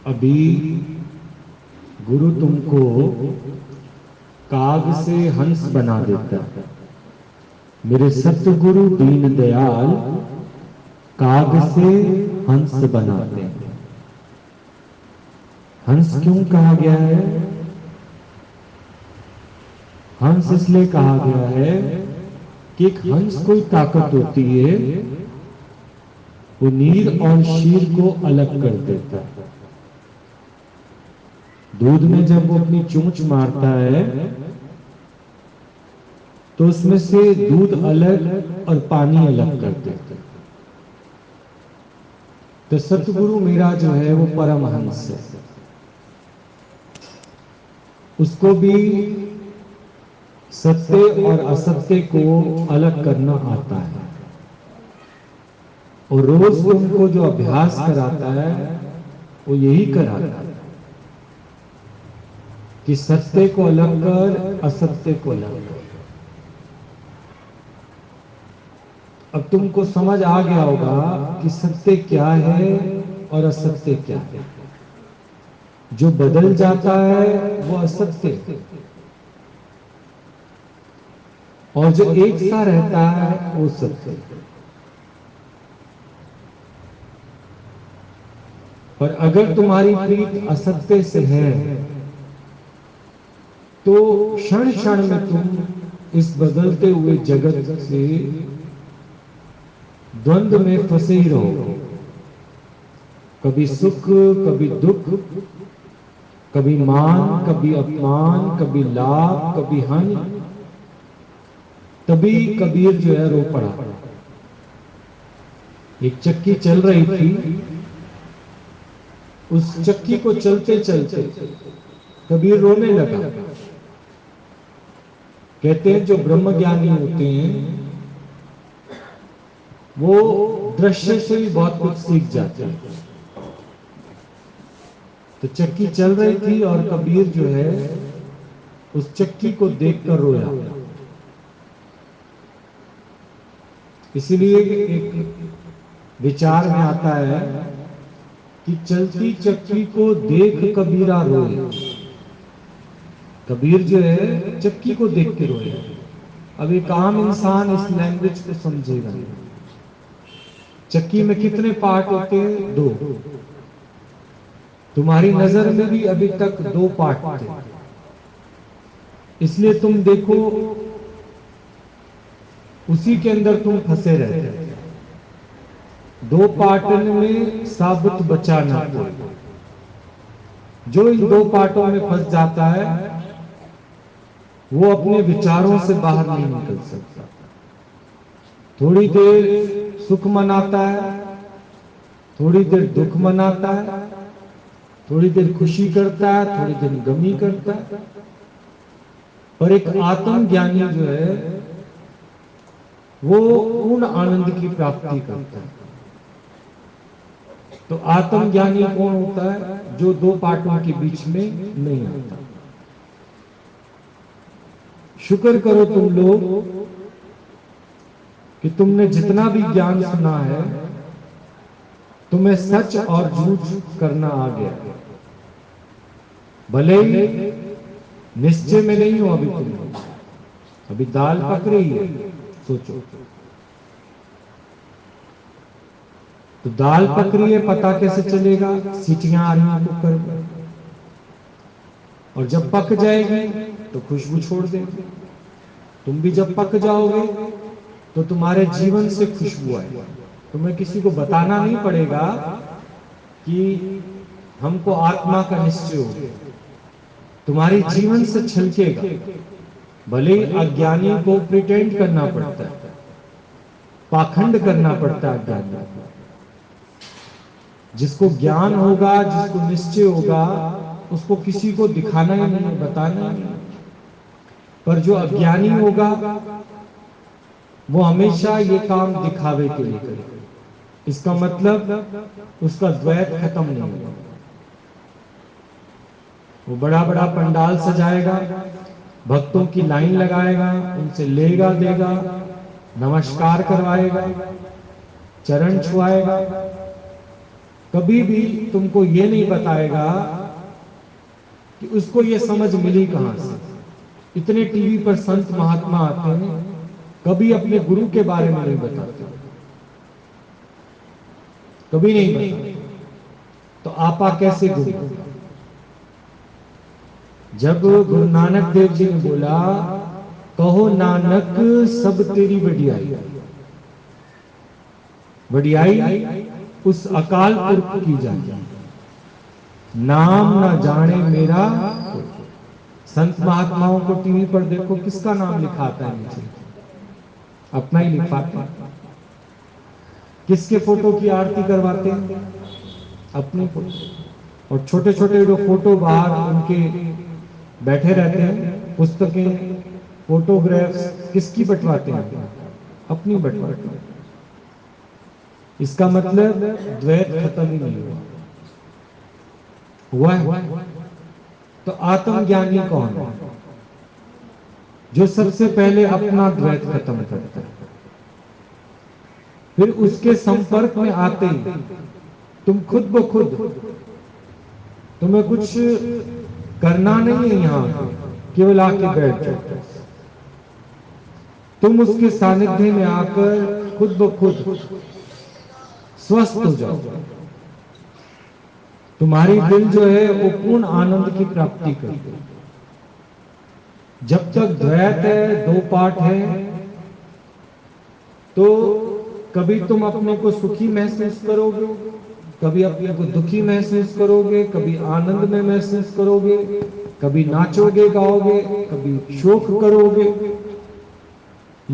अभी गुरु तुमको काग से हंस बना देता है। मेरे सतगुरु दीन दयाल काग से हंस बनाते हैं। हंस क्यों कहा गया है? हंस इसलिए कहा गया है कि एक हंस कोई ताकत होती है, वो नीर और शीर को अलग कर देता है। दूध में जब वो अपनी चोंच मारता है तो उसमें से दूध अलग और पानी अलग कर देता है। तो सतगुरु मेरा जो है वो परमहंस है, उसको भी सत्य और असत्य को अलग करना आता है। और रोज तुमको जो अभ्यास कराता है वो यही कराता है कि सत्य को अलग कर, असत्य को अलग कर। अब तुमको समझ आ गया होगा कि सत्य क्या है और असत्य क्या है। जो बदल जाता है वो असत्य है, और जो एक सा रहता है वो सत्य है। पर अगर तुम्हारी प्रीत असत्य से है तो क्षण क्षण में तुम इस बदलते हुए जगत से द्वंद्व में फंसे ही रहोगे। कभी सुख, कभी दुख, कभी मान, कभी अपमान, कभी लाभ, कभी हानि। तभी कबीर जो है रो पड़ा। एक चक्की चल रही थी, उस चक्की को चलते चलते कबीर रोने लगा। कहते हैं जो ब्रह्म ज्ञानी होते हैं वो दृश्य से भी बहुत कुछ सीख जाते हैं। तो चक्की चल रही थी और कबीर जो है उस चक्की को देखकर रोया। इसलिए एक विचार में आता है कि चलती चक्की को देख कबीरा रोए। कबीर जो है चक्की को देख के रोए। अब एक आम इंसान इस लैंग्वेज को समझेगा नहीं। चक्की में कितने पार्ट होते हैं? दो। तुम्हारी नजर में भी अभी तक दो पार्ट थे, इसलिए तुम देखो उसी के अंदर तुम फंसे रहते। दो पार्टन में साबुत बचा ना कोई। जो इन दो पार्टों में फंस जाता है वो अपने विचारों से बाहर नहीं निकल सकता। थोड़ी देर सुख मनाता है, थोड़ी देर दुख मनाता है, थोड़ी देर खुशी करता है, थोड़ी देर गमी करता है। पर एक आत्मज्ञानी जो है वो पूर्ण आनंद की प्राप्ति करता है। तो आत्मज्ञानी कौन होता है? जो दो पार्टों के बीच में नहीं आता। शुक्र करो तुम लोग कि तुमने जितना भी ज्ञान सुना है तुम्हें सच और झूठ करना आ गया। भले ही निश्चय में नहीं हो अभी तुम, अभी दाल पक रही है। सोचो तो दाल पक रही है, पता कैसे चलेगा? सीटियां आ रही हैं कुकर में, और जब पक जाएगी तो खुशबू छोड़ देगी। तुम भी जब पक जाओगे तो तुम्हारे जीवन से खुशबू आएगी। तुम्हें किसी को बताना नहीं पड़ेगा कि हमको आत्मा का निश्चय हो गया, तुम्हारे जीवन से छलकेगा। भले अज्ञानी को प्रिटेंड करना पड़ता है, पाखंड करना पड़ता है अज्ञानी को। जिसको ज्ञान होगा, जिसको निश्चय होगा, उसको किसी को दिखाना ही नहीं, बताना ही नहीं। पर जो अज्ञानी होगा वो हमेशा ये काम दिखावे के लिए करेगा। इसका मतलब उसका द्वैत खत्म नहीं होगा। वो बड़ा बड़ा पंडाल सजाएगा, भक्तों की लाइन लगाएगा, उनसे लेगा देगा, नमस्कार करवाएगा, चरण छुआएगा, कभी भी तुमको ये नहीं बताएगा कि उसको ये समझ मिली कहां से। इतने टीवी पर संत महात्मा आते हैं, कभी अपने गुरु के बारे में नहीं बताते, कभी नहीं बताते। तो आपा कैसे गुरु? जब गुरु नानक देव जी ने बोला, कहो नानक सब तेरी वडियाई, वडियाई उस अकाल पुरख की जाती, नाम ना जाने मेरा। संत महात्माओं को टीवी पर देखो, किसका नाम लिखाता है नीचे? अपना ही लिखाते हैं। किसके फोटो की आरती करवाते हैं? अपनी फोटो। और छोटे छोटे जो फोटो बाहर उनके बैठे रहते हैं, पुस्तकें, फोटोग्राफ्स किसकी बंटवाते हैं? अपनी बंटवाते हैं। इसका मतलब द्वैत खत्म ही नहीं हुआ है। तो आत्मज्ञानी कौन है? जो सबसे पहले अपना द्वैत खत्म करता है, फिर उसके संपर्क में आते ही तुम खुद ब खुद, तुम्हें कुछ करना नहीं है, यहां केवल आके बैठ जाओ। तुम उसके सानिध्य में आकर खुद ब खुद स्वस्थ हो जाओ। तुम्हारी दिल जो है वो पूर्ण आनंद की प्राप्ति करती है। जब तक द्वैत है, दो पाठ है, तो कभी तुम अपने को सुखी महसूस करोगे, कभी अपने को दुखी महसूस करोगे, कभी आनंद में महसूस करोगे, कभी नाचोगे गाओगे, कभी शोक करोगे।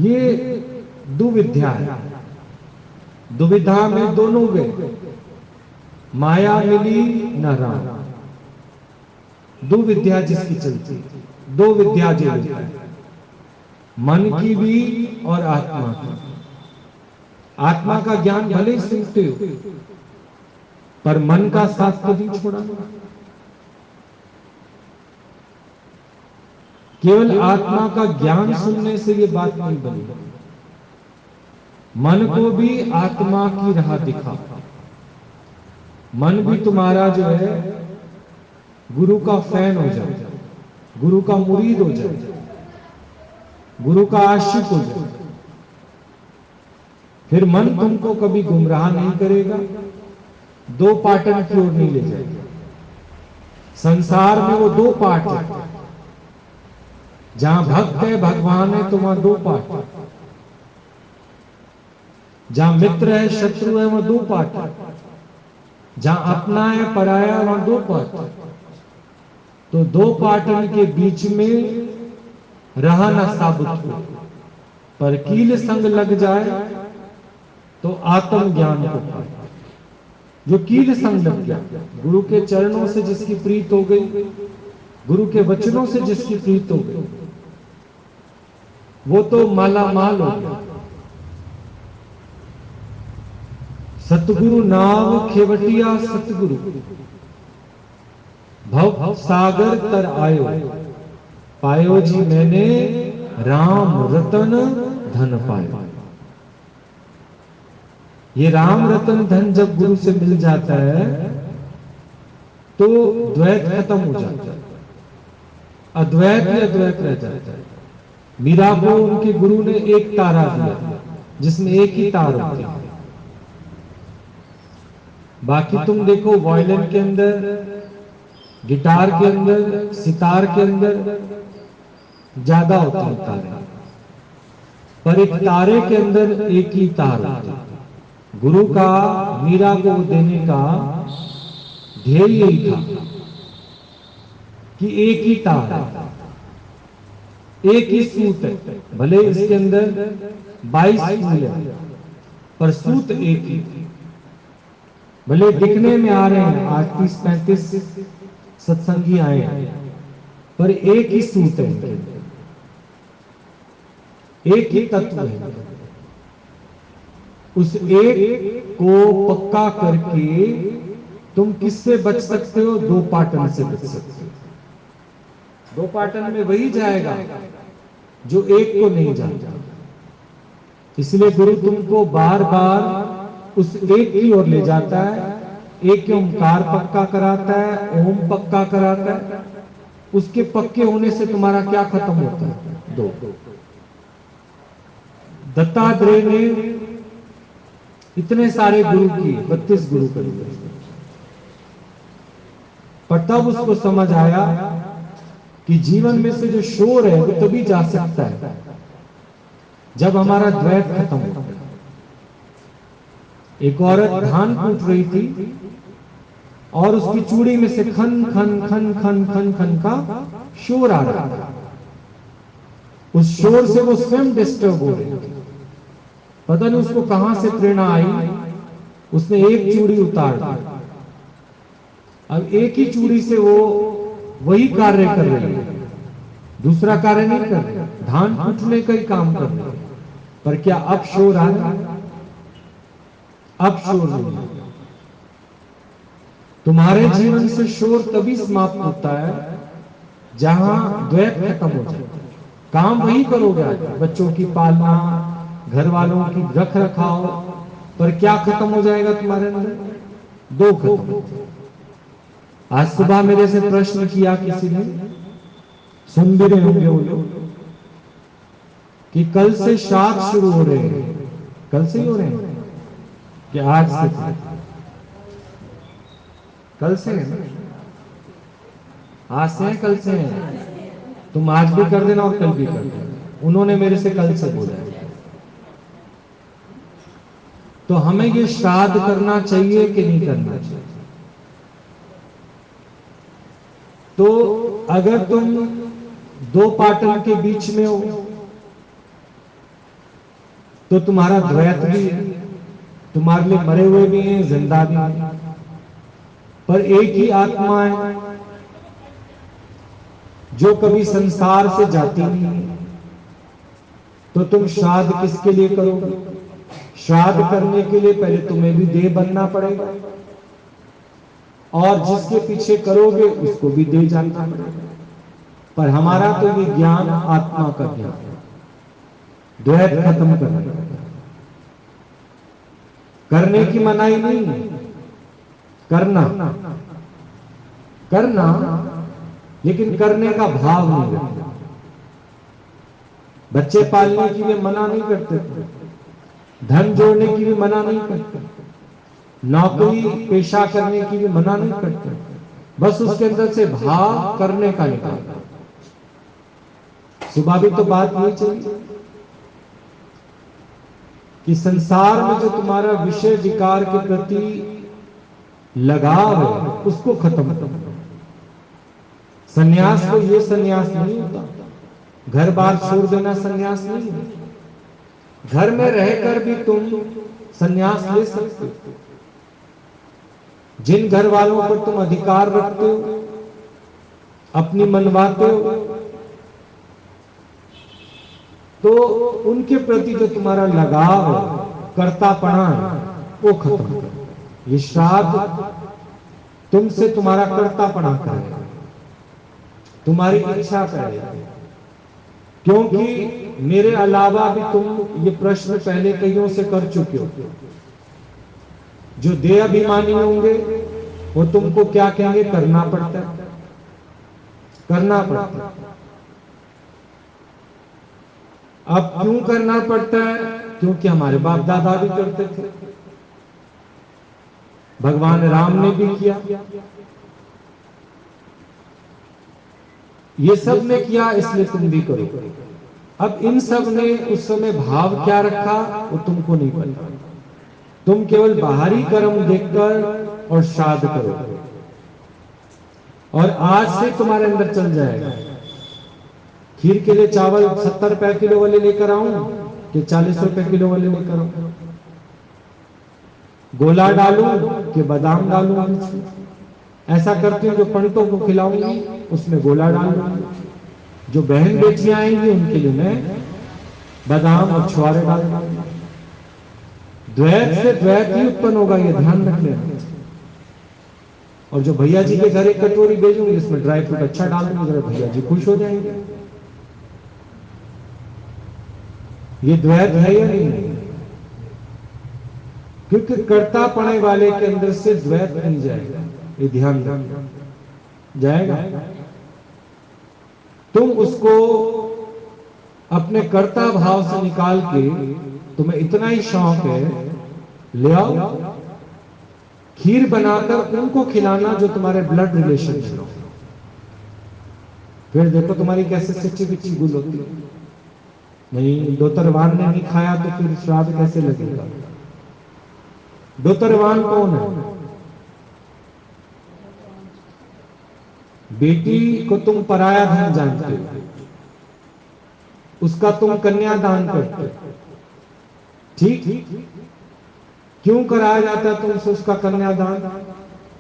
ये दुविधा है। दुविधा में दोनों गए, माया मिली न राम। दुविधा जिसकी चलती, दो विद्या जो है, मन की भी और आत्मा की। आत्मा का ज्ञान भले ही सुनते हो, पर मन का साथ कभी छोड़ा नहीं। केवल आत्मा का ज्ञान सुनने से ये बात नहीं बनी। मन को भी आत्मा की राह दिखा। मन भी तुम्हारा जो है गुरु का फैन हो जाए, गुरु का मुरीद हो जाए, गुरु का आशिक हो जाए। फिर मन तुमको कभी गुमराह नहीं करेगा, दो पाटन की ओर नहीं ले जाएगा। संसार में वो दो पाठ है, जहां भक्त है भगवान है तो वहां दो पाठ। जहां मित्र है शत्रु है वहां दो पाठ। जहां अपना है पराया वहां दो पाठ। तो दो पाटन के बीच में रहना साबित हो, पर कील संग लग जाए तो आत्म ज्ञान को पाए। जो कील संग लग गया, गुरु के चरणों से जिसकी प्रीत हो गई, गुरु के वचनों से जिसकी प्रीत हो गई, वो तो माला माल हो गया। सतगुरु नाव खेवटिया सतगुरु, भव सागर तर आयो, पायो जी मैंने राम रतन धन पायो। ये राम रतन धन जब गुरु से मिल जाता है तो द्वैत खत्म हो जाता है, अद्वैत ही अद्वैत रह जाता है। मीरा को उनके गुरु ने एक तारा दिया जिसमें एक ही तार होती है। बाकी तुम देखो वायलिन के अंदर, गिटार के अंदर, सितार के अंदर ज्यादा होते हैं तारे, पर एक तारे के अंदर एक ही तार होता है। गुरु का मीरा को देने का ध्येय यही था कि एक ही तार है, एक ही सूत है। भले इसके अंदर 22 फूल है, पर सूत एक ही। भले दिखने में आ रहे हैं 38-35 सत्संगी आए हैं, पर एक ही सूत है, एक ही तत्व है। उस एक को पक्का करके तुम किससे बच सकते हो? दो पाटन से बच सकते हो। दो पाटन में वही जाएगा जो एक को नहीं जानता। इसलिए गुरु तुमको बार बार उस एक की ओर ले जाता है एक ओंकार पक्का कराता है, ओम पक्का कराता है। उसके पक्के होने से तुम्हारा क्या खत्म होता है? दो। दत्तात्रेय ने इतने सारे गुरु किए, 32 गुरु कर लिए, पर तब उसको समझ आया कि जीवन में से जो शोर है वो तभी जा सकता है जब हमारा द्वैत खत्म हो। एक औरत धान कूट रही थी और उसकी चूड़ी में से खन खन खन खन खन खन का शोर आ रहा था। उस शोर से वो स्वयं डिस्टर्ब हो रही थी। पता नहीं उसको कहां से प्रेरणा आई, उसने एक चूड़ी उतार दी। अब एक ही चूड़ी से वो वही कार्य कर रही है, दूसरा कार्य नहीं कर रही, धान कूटने का ही काम कर रही है। पर क्या अब शोर आ रहा है? अब शोर नहीं है। तुम्हारे जीवन से शोर तभी समाप्त होता है जहां द्वैत खत्म हो जाए। काम वही करोगे आज, बच्चों की पालना, घर वालों की रख रखाव, पर क्या खत्म हो जाएगा तुम्हारे अंदर? दो खत्म। आज सुबह मेरे से प्रश्न किया किसी ने, सुन भी रहे होंगे वो लोग, कि कल से श्राद्ध शुरू हो रहे हैं। कल से ही हो रहे हैं कि आज से थे? कल से है ना? आज से है, कल से है? तुम आज भी कर देना और कल भी कर देना। उन्होंने मेरे से कल से बोला है। तो हमें ये श्राद्ध करना चाहिए कि नहीं करना चाहिए? तो अगर तुम दो पाटन के बीच में हो तो तुम्हारा द्वैत भी है, तुम्हारे लिए मरे हुए भी हैं, जिंदा भी हैं, पर एक ही आत्मा है जो कभी संसार से जाती नहीं है। तो तुम श्राद्ध किसके लिए करोगे? श्राद्ध करने के लिए पहले तुम्हें भी देह बनना पड़ेगा, और जिसके पीछे करोगे उसको भी दे जानना पड़ेगा। पर हमारा तो ये ज्ञान आत्मा का ज्ञान, द्वैत खत्म करने की मनाही नहीं, करना करना, लेकिन करने का भाव नहीं रखना। बच्चे पालने की भी मना नहीं करते, धन जोड़ने की भी मना नहीं करते, नौकरी पेशा करने की भी मना नहीं करते, बस उसके अंदर से भाव करने का निकालना। सुबह भी तो बात नहीं चली कि संसार में जो तुम्हारा विषय विकार के प्रति लगाव है उसको खत्म करो। सन्यास तो ये सन्यास नहीं होता, घर बार छोड़ देना सन्यास नहीं है। घर में रहकर भी तुम सन्यास ले सकते हो। जिन घर वालों पर तुम अधिकार रखते हो, अपनी मनवाते हो, तो उनके प्रति जो तुम्हारा लगाव है, कर्तापना है, वो खत्म करो। ये श्राद्ध तुमसे तुम्हारा कर्तापना करेगा, तुम्हारी इच्छा करेगा। क्योंकि मेरे अलावा भी तुम ये प्रश्न पहले कईयों से कर चुके हो। जो देहाभिमानी होंगे वो तुमको क्या कहेंगे? करना पड़ता है, करना पड़ता है। अब क्यों करना पड़ता है? क्योंकि हमारे बाप दादा भी करते थे, भगवान राम ने भी किया, ये सब ने किया, इसलिए तुम भी करो। अब इन सब ने उस समय भाव क्या रखा वो तुमको नहीं पता। तुम केवल बाहरी कर्म देखकर और श्राद्ध करो, और आज से तुम्हारे अंदर चल जाएगा। खीर के लिए चावल 70 रुपए किलो वाले लेकर आऊं कि 40 रुपए किलो वाले लेकर आऊं? गोला डालूं कि बादाम डालूं? ऐसा करती हूं, जो पंडितों को खिलाऊंगी उसमें गोला डालूंगी, जो बहन बेटियां आएंगी उनके लिए मैं बादाम और छुआरे डाल दूंगा। द्वैत से द्वैत ही उत्पन्न होगा, ये ध्यान रख लेना। और जो भैया जी के घर एक कटोरी भेजूंगी इसमें ड्राई फ्रूट अच्छा डाल दूंगी, भैया जी खुश हो जाएंगे। ये द्वैत है या नहीं? क्योंकि कर्ता पड़े वाले के अंदर से द्वैत नहीं जाएगा, ये ध्यान रखना। जाएगा? तुम उसको अपने कर्ता भाव से निकाल के, तुम्हें इतना ही शौक है, ले आओ, खीर बनाकर उनको खिलाना जो तुम्हारे ब्लड रिलेशन में हो। फिर देखो तुम्हारी कैसे सच्ची बिच्ची गुल होती है। नहीं, दोतरवान ने नहीं खाया तो फिर श्राद्ध कैसे लगेगा? दोतरवान कौन है? बेटी को तुम पराया धन जानते हो, उसका तुम कन्यादान करते हो, ठीक? क्यों कराया जाता है तुमसे उसका कन्यादान?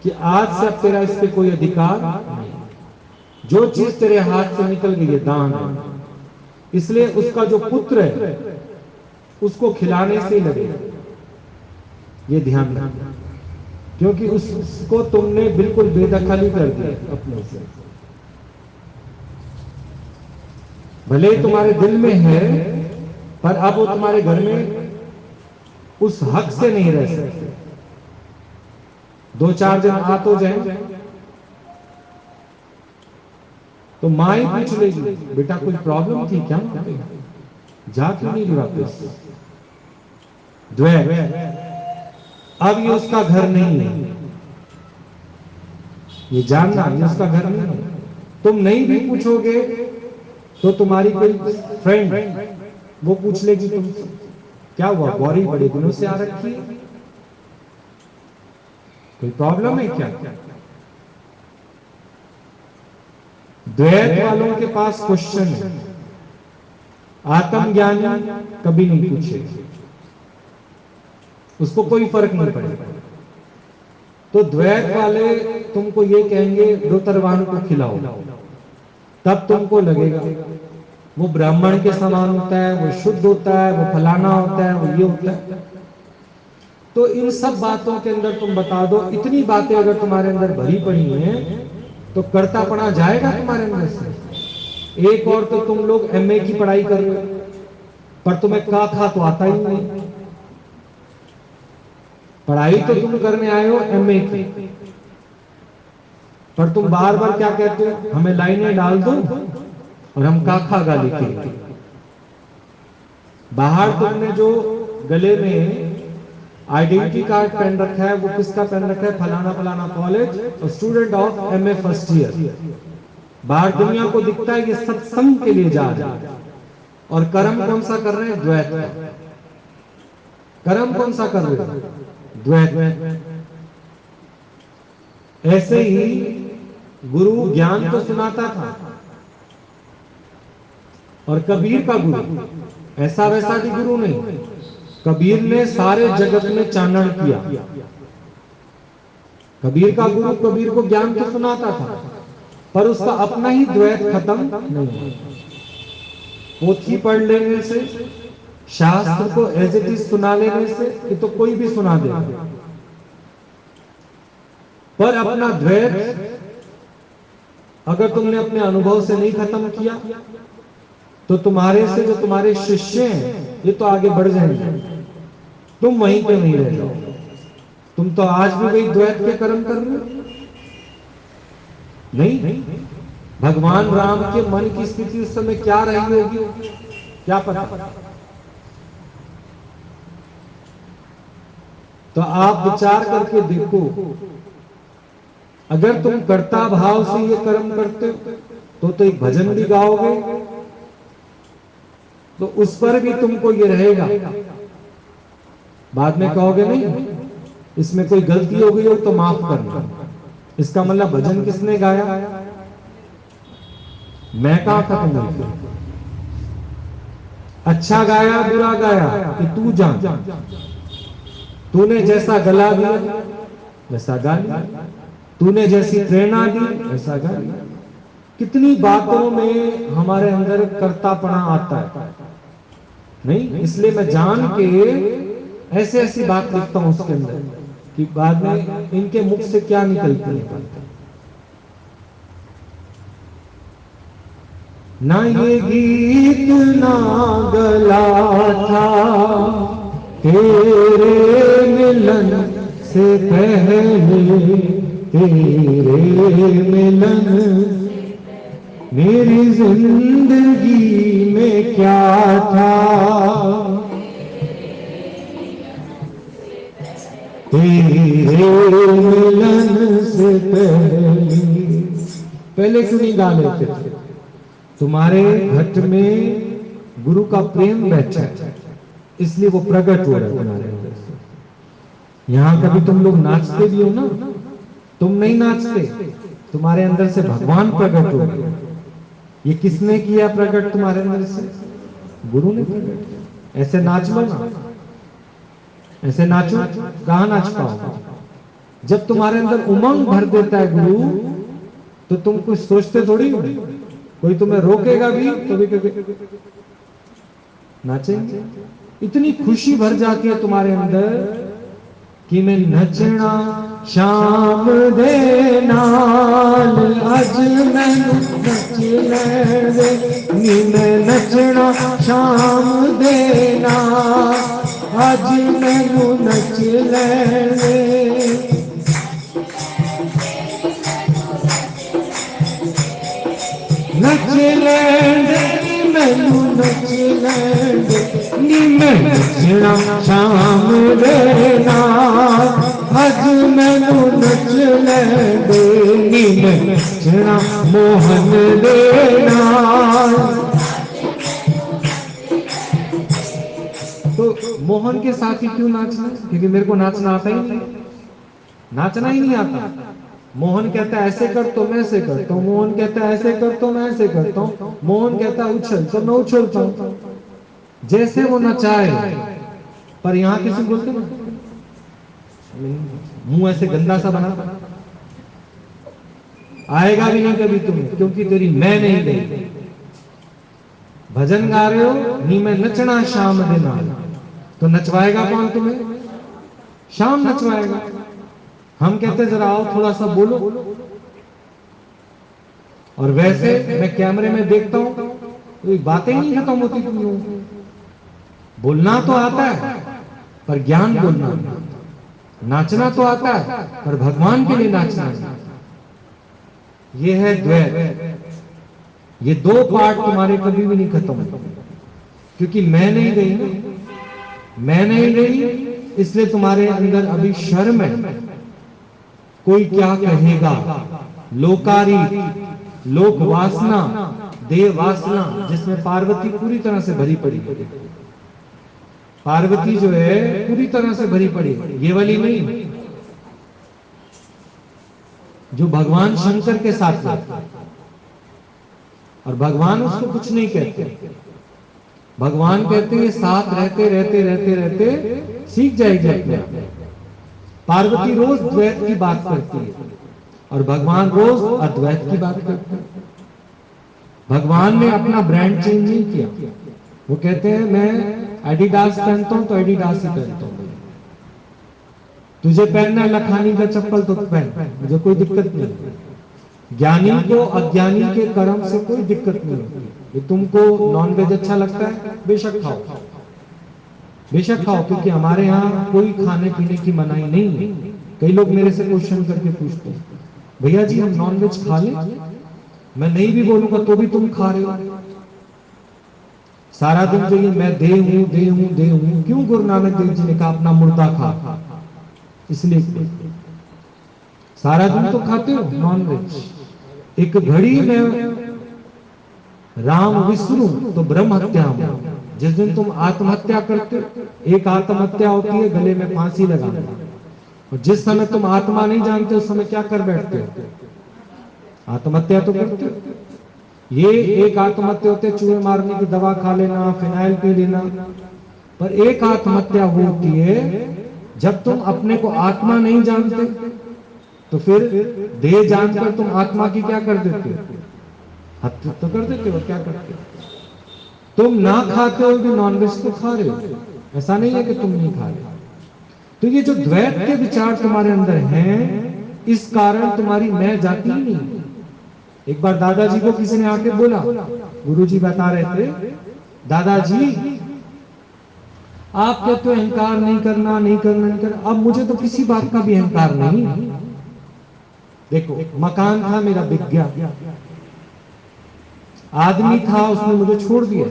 कि आज से अब तेरा इस पे कोई अधिकार नहीं, जो चीज तेरे हाथ से निकल गई है दान है। इसलिए उसका जो पुत्र है उसको खिलाने से ही लगेगा, ये ध्यान रखना। क्योंकि उसको तुमने बिल्कुल बेदखल ही कर दिया अपने से। भले ही तुम्हारे दिल में है, पर अब वो तुम्हारे घर में उस हक से नहीं रह सकते। 2-4 दिन आ तो जाए तो मां ही पूछ लेगी, बेटा कोई प्रॉब्लम थी क्या? जा क्यों नहीं रही वापस? द्वैत। अब ये उसका घर नहीं है, ये जानना, ये उसका घर नहीं है। तुम नहीं भी पूछोगे तो तुम्हारी कोई फ्रेंड वो पूछ लेगी तुमसे, क्या हुआ, गौरी बड़े दिनों से आ रखी है, कोई प्रॉब्लम है क्या? द्वैत वालों के पास क्वेश्चन है, आत्मज्ञानी कभी नहीं पूछेगा, उसको कोई फर्क नहीं पड़ेगा। तो द्वैत वाले तुमको ये कहेंगे दोतरवान को खिलाओ, तब तुमको लगेगा वो ब्राह्मण के समान होता है, वो शुद्ध होता है, वो फलाना होता है, वो ये होता है। तो इन सब बातों के अंदर तुम बता दो, इतनी बातें अगर तुम्हारे अंदर भरी पड़ी हैं तो कर्तापना जाएगा तुम्हारे अंदर से। एक और तो तुम लोग एमए की पढ़ाई कर रहे हो, पर तुम्हें का खा तो आता ही नहीं। पढ़ाई तो तुम करने आए हो एमए की, पर तुम बार बार क्या कहते हो, हमें लाइनें डाल दो और हम काखा गा लिखेंगे। बाहर तुमने जो गले में आइडेंटिटी कार्ड पहन रखा है, वो किसका पहन रखा है? फलाना फलाना कॉलेज और student of MA first year. बाहर दुनिया को दिखता है ये सत्संग के लिए जा रहा है, और कर्म कौन सा कर रहे हैं? द्वैत का। कर्म कौन सा कर रहे हैं? द्वैत। ऐसे ही गुरु ज्ञान तो सुनाता था, और कबीर का गुरु ऐसा वैसा भी गुरु नहीं। कबीर ने सारे जगत में चानन किया। कबीर का गुरु कबीर को ज्ञान तो सुनाता था, पर उसका अपना ही द्वैत खत्म नहीं। पोथी पढ़ लेने से, शास्त्र को एज इट इज सुना लेने से कि तो कोई भी सुना दे, पर अपना द्वैत अगर तुमने अपने अनुभव से नहीं खत्म किया तो तुम्हारे से जो तुम्हारे शिष्य हैं ये तो आगे बढ़ जाएंगे, तुम वहीं पे नहीं रह जाओ। तुम तो आज भी वही द्वैत के कर्म कर रहे हो। नहीं, भगवान राम के मन की स्थिति उस समय क्या रही होगी, क्या पता। तो आप विचार करके देखो, अगर तुम कर्ता भाव से ये कर्म करते हो तो एक भजन भी गाओगे, तो उस पर भी तुमको ये रहेगा। बाद में कहोगे नहीं इसमें कोई गलती हो गई हो तो माफ करना। इसका मतलब भजन किसने गाया? मैं कहां खत्म हुई? अच्छा गाया बुरा गाया कि तू जान, तूने जैसा गला दिया वैसा गा लिया, तूने जैसी प्रेरणा दी वैसा गा लिया। कितनी बातों में हमारे अंदर कर्तापना आता है। नहीं, इसलिए मैं जान के ऐसे ऐसी बात लिखता हूं उसके अंदर कि बाद में इनके मुख से क्या निकलती है। ना ये गीत ना गला था तेरे मिलन से पहले, तेरे मिलन मेरी जिंदगी में क्या था, तेरे मिलन से पहले क्यों नहीं गा लेते थे? तुम्हारे घट में गुरु का प्रेम बैठा है, इसलिए वो प्रकट हो रहा है तुम्हारे अंदर से। यहां कभी तुम लोग नाचते भी हो ना, तुम नहीं नाचते, तुम्हारे अंदर से भगवान प्रकट हो गए। ये किसने किया प्रकट तुम्हारे अंदर से? गुरु ने प्रकट किया। ऐसे नाच लो ना, ऐसे नाचो, कहां नाच पाओ? जब तुम्हारे अंदर उमंग भर देता है गुरु, तो तुम कुछ सोचते थोड़ी हो, कोई तुम्हें रोकेगा भी तो भी नाचेंगे। इतनी खुशी भर जाती है तुम्हारे अंदर कि मैं नचना शाम दे नाल, अज मैं नच ले, नी मैं नचना शाम दे नाल, अज मैनू नच ले, नच ले मैनू नच ले, नी मैं नचना शाम दे नाल, अज मैनू नच ले, नी मैं नचना मोहन दे नाल। तो मोहन के साथ ही क्यों नाचना? क्योंकि मेरे को नाचना आता ही नहीं, नाचना ही नहीं आता। मोहन कहता है ऐसे कर तो मैं ऐसे करता हूँ, मोहन कहता है ऐसे कर तो मैं ऐसे करता हूँ, मोहन कहता है उछल तो मैं उछलता हूँ, जैसे वो नचाए। पर यहाँ किसी बोलते ना, मुंह ऐसे गंदा सा बना, आएगा भी नहीं कभी तुम्हें, क्योंकि तेरी मैं नहीं गई। भजन गा रहे हो, नी मैं नचना शाम दे नाल, तो नचवाएगा कौन तुम्हें? शाम नचवाएगा। हम कहते जरा आओ थोड़ा सा बोलो, और वैसे मैं कैमरे में देखता हूं तो बातें ही नहीं खत्म होती तुम लोगों को। बोलना तो आता है पर ज्ञान बोलना नहीं, नाचना तो आता है पर भगवान के लिए नाचना नहीं। ये है द्वैत। ये दो पार्ट तुम्हारे कभी भी नहीं खत्म होते, क्योंकि मैं नहीं गई ना, मैं नहीं गई, इसलिए तुम्हारे अंदर अभी शर्म है। कोई क्या कहेगा, लोकारी, लोक वासना, देव वासना, जिसमें पार्वती पूरी तरह से भरी पड़ी है। पार्वती जो है पूरी तरह से भरी पड़ी है, ये वाली नहीं जो भगवान शंकर के साथ है। और भगवान उसको कुछ नहीं कहते, भगवान कहते हैं साथ रहते रहते रहते रहते सीख जाएगी अपने आप। पार्वती रोज द्वैत की बात करती है और भगवान रोज अद्वैत की बात करते हैं। भगवान ने अपना ब्रांड चेंज नहीं किया। वो कहते हैं मैं एडिडास पहनता हूं तो एडिडास ही पहनता हूं, तुझे पहनना है लखानी का चप्पल तो पहन, मुझे कोई दिक्कत नहीं। ज्ञानी को अज्ञानी के कर्म से कोई दिक्कत नहीं होती। तुमको नॉनवेज अच्छा लगता है, बेशक खाओ, बेशक खाओ, क्योंकि हमारे यहाँ कोई खाने पीने की मनाही नहीं है। कई लोग मेरे से क्वेश्चन करके पूछते हैं भैया जी हम नॉनवेज खा लें? मैं नहीं भी बोलूंगा तो भी तुम खा रहे हो। सारा दिन जो ये मैं दे हूं दे हूं दे हूं, क्यों गुरु नानक देव जी ने कहा अपना मुर्दा खा? इसलिए सारा दिन तो खाते हो नॉनवेज। एक घड़ी में राम विष्णु तो ब्रह्म हत्या में, जिस दिन तुम आत्महत्या करते हो, एक आत्महत्या होती है गले में फांसी लगाना, और जिस समय तुम आत्मा नहीं जानते उस समय क्या कर बैठते हो? आत्महत्या तो करते हो। ये एक आत्महत्या होते चूहे मारने की दवा खा लेना, फिनाइल पी लेना, पर एक आत्महत्या होती है जब तुम अपने को आत्मा नहीं जानते, तो फिर देह जानकर तुम आत्मा की क्या कर देते हो? हत्या तो कर देते हो। क्या करते हो? तुम ना खाते हो भी नॉनवेज तो खा रहे हो, ऐसा नहीं है कि तुम नहीं खा रहे। तो ये जो द्वैत के विचार तुम्हारे अंदर हैं, इस कारण तुम्हारी मैं जाती ही नहीं। एक बार दादाजी को किसी ने आके बोला, गुरुजी बता रहे थे, दादाजी आप कहते हो अहंकार नहीं करना, नहीं करना, नहीं करना। अब मुझे तो किसी बात का भी अहंकार नहीं। देखो, मकान था मेरा, बिक गया। आदमी था, उसने मुझे छोड़ दिया।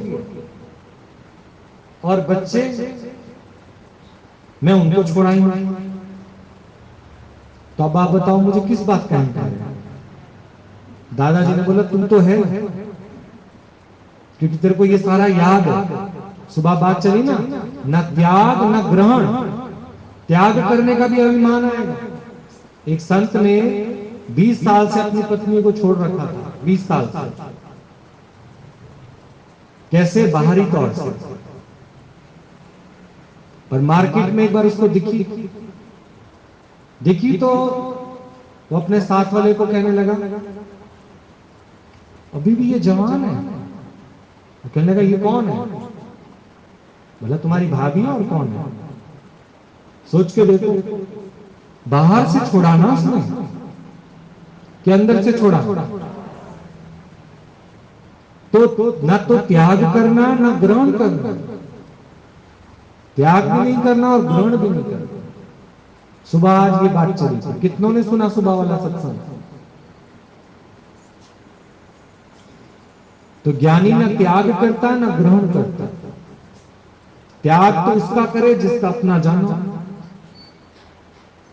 और बच्चे, मैं उनको छोड़ा ही नहीं। तो अब आप बताओ मुझे किस बात का अहंकार है? दादाजी ने बोला तुम तो है, क्योंकि तेरे को ये सारा याद है। सुबह बात चली ना, न त्याग न ग्रहण। त्याग करने का भी अभिमान आएगा। एक संत ने 20 साल से अपनी पत्नी को छोड़ रखा था, 20 साल से। कैसे? बाहरी तौर से। पर मार्केट में एक बार उसको दिखी तो वो अपने साथ वाले को कहने लगा, अभी भी ये जवान है। वो कहने लगा ये कौन है? बोला तुम्हारी भाभी है। और कौन है? सोच के देखो, बाहर से छोड़ा ना उसने, कि अंदर से छोड़ा? तो ना तो त्याग करना ना ग्रहण करना। त्याग भी नहीं करना और ग्रहण भी नहीं करना। सुबह आज ये बात चली थी, कितनों ने सुना सुबह वाला सत्संग? तो ज्ञानी ना त्याग करता ना ग्रहण करता। त्याग तो उसका करे जिसका अपना जानो।